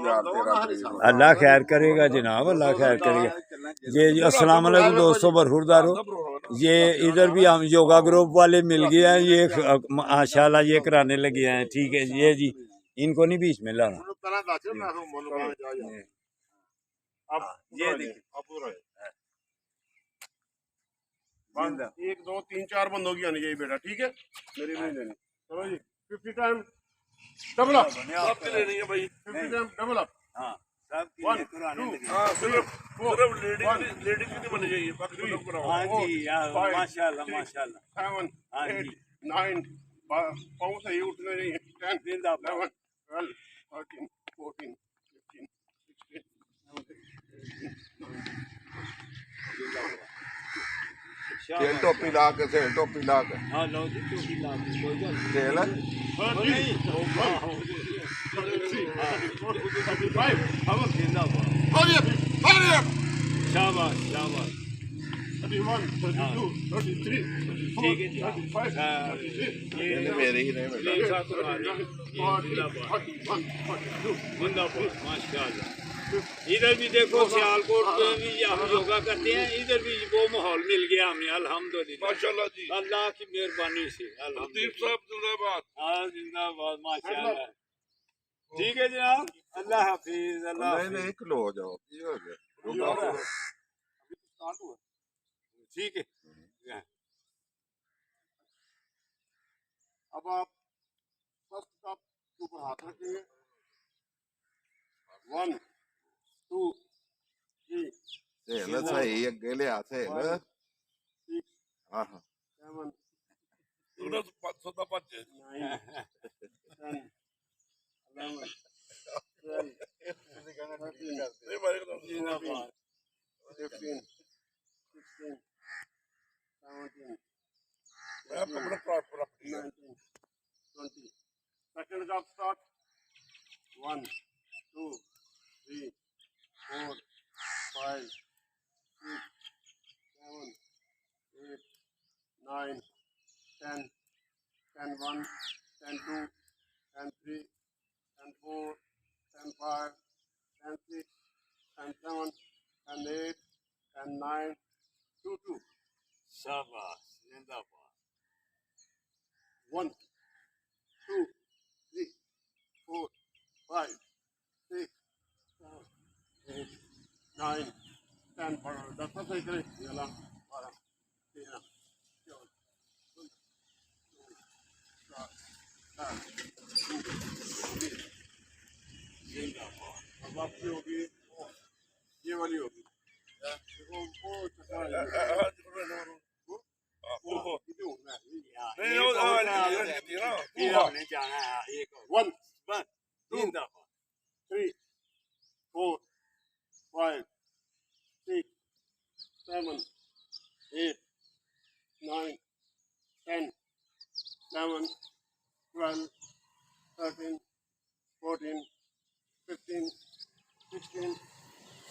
अल्लाह खैर करेगा जनाब, अल्लाह खैर करेगा। जी अस्सलाम वालेकुम दोस्तों, बरखुरदारो। ये इधर भी हम योगा ग्रुप वाले मिल गए हैं, ये माशाल्लाह ये कराने लगे हैं। ठीक है ये जी, इनको नहीं बीच में लाना। ये देखिए 1 2 3 4 बंदों की आनी चाहिए बेटा, ठीक है मेरी नहीं लेनी। चलो जी 50 टाइम डबल अप आपके लेनी है भाई, 50 टाइम डबल अप। हाँ सब वन सिर्फ लेडीज की नहीं बनी चाहिए, बाकी सब कराओ। हाँ जी माशाल्लाह माशाल्लाह। 7 हाँ 8 जी 9 पाँव सही उठने चाहिए। 10 जिंदाबाद। 11 12 13 14 15 16 17 तेल टोपी ला के सेल टोपी ला के हाँ लो जी टोपी ला के कोई गल तेल नहीं। 35 जिंदाबाद। hurry up शाबाश शाबाश। 31 32 33 ठीक है जी 35 36 ये मेरे ही नहीं बेटा। जिंदाबाद माशाल्लाह। इधर भी देखो सियालकोट में भी हम योगा करते हैं, इधर भी वो माहौल मिल गया हमें अल्हम्दुलिल्लाह माशाल्लाह जी, अल्लाह की मेहरबानी से। लतीफ साहब जिंदाबाद। हाँ जिंदाबाद माशाल्लाह। ठीक है जनाब, अल्लाह हाफिज। अल्लाह नहीं नहीं खलो हो जाओ, ये हो गया। ठीक है। अब आप फर्स्ट कप के ऊपर हाथ रखेंगे। 1 2 3 तेल सही अगे लिया तेल। 6 हाँ 7 थोड़ा सदा बच्चे 9 10 11 12 13 14 15 16 17 19 20 second job start 1 2 3 4 5 6 7 8 9 10 10 1 10 2 10 3 10 4 10 5 10 6 10 7 10 8 10 9 2 2 शाबाश जिंदाबाद। 1 2 3 4 5 6 7 8 9 10 पर 10 से करें चला 12 13 जिंदाबाद। अब आपकी होगी ये वाली होगी। देखो वो चक्कर फिर हमने जाना है एक 1 जिंदाबाद। 3 4 5 6 7 8 9 10 11 12 13 14 15 16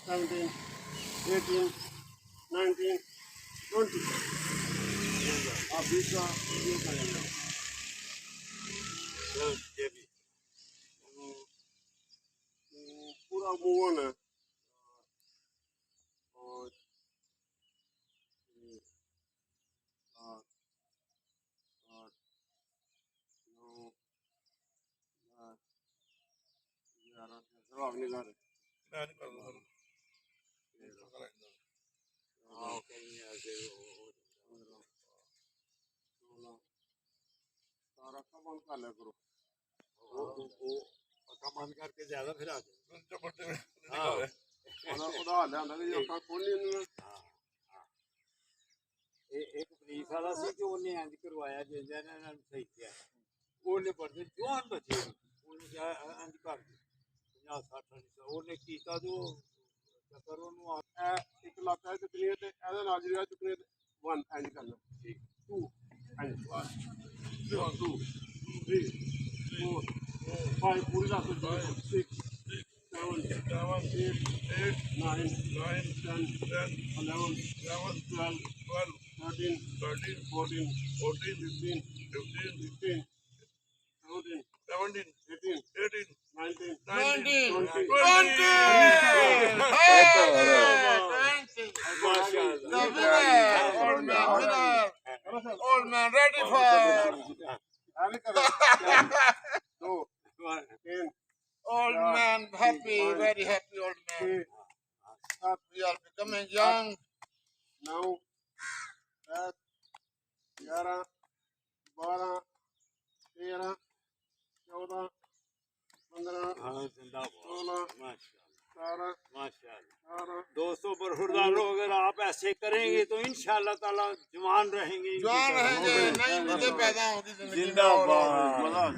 17 18 19 20 आप बीच का ये करेंगे। ये भी पूरा मूव ऑन है। और 7 8 9 10 11 जवाब नहीं कर रहे। हाँ कहीं ऐसे सारा का बंद कर लिया करो। वो पक्का बंद करके ज्यादा फिर आ जाए। ਉਹਦਾ ਹਾਲ ਆਂਦਾ ਕਿ ਅੱਖਾਂ ਖੋਲ੍ਹਣੀਆਂ एक पुलिस वाला सी जो उन्हें इंज करवाया जिंदा ने सही किया ਉਹਨੇ बड़े जवान बच्चे ਉਹਨੇ ਕਿਹਾ ਇੰਜ ਕਰ 50 60 ਉਹਨੇ ਕੀਤਾ ਜੋ ਚੱਕਰ ਉਹਨੂੰ ਇੱਕ ਲੱਤ ਹੈ ਚੁੱਕਣੀ ਤੇ ਇਹਦੇ ਨਾਲ ਜਿਹੜਾ ਚੁੱਕਣੀ 1 ਇੰਜ ਕਰਨਾ ਠੀਕ 2 ਇੰਜ 1 2 3 4 5 ਪੂਰੀ ਲੱਤ 6 7 8 9 10 11 12 13 14 15 16 17 18 19 19, 20. The winner, old man, winner. Old man, ready for आगे करो 2 3 old man, happy, very happy old man. 7 We are becoming young. 9 10 11 12 13 14 15 हाँ जिंदाबाद 16 माशाल्लाह 17 माशाल्लाह 18 दोस्तों बरहुरदारों अगर आप ऐसे करेंगे तो इंशाअल्लाह ताला जवान रहेंगे जवान रहेंगे, नई नींदें पैदा होंगी जिंदगी में और जिंदाबाद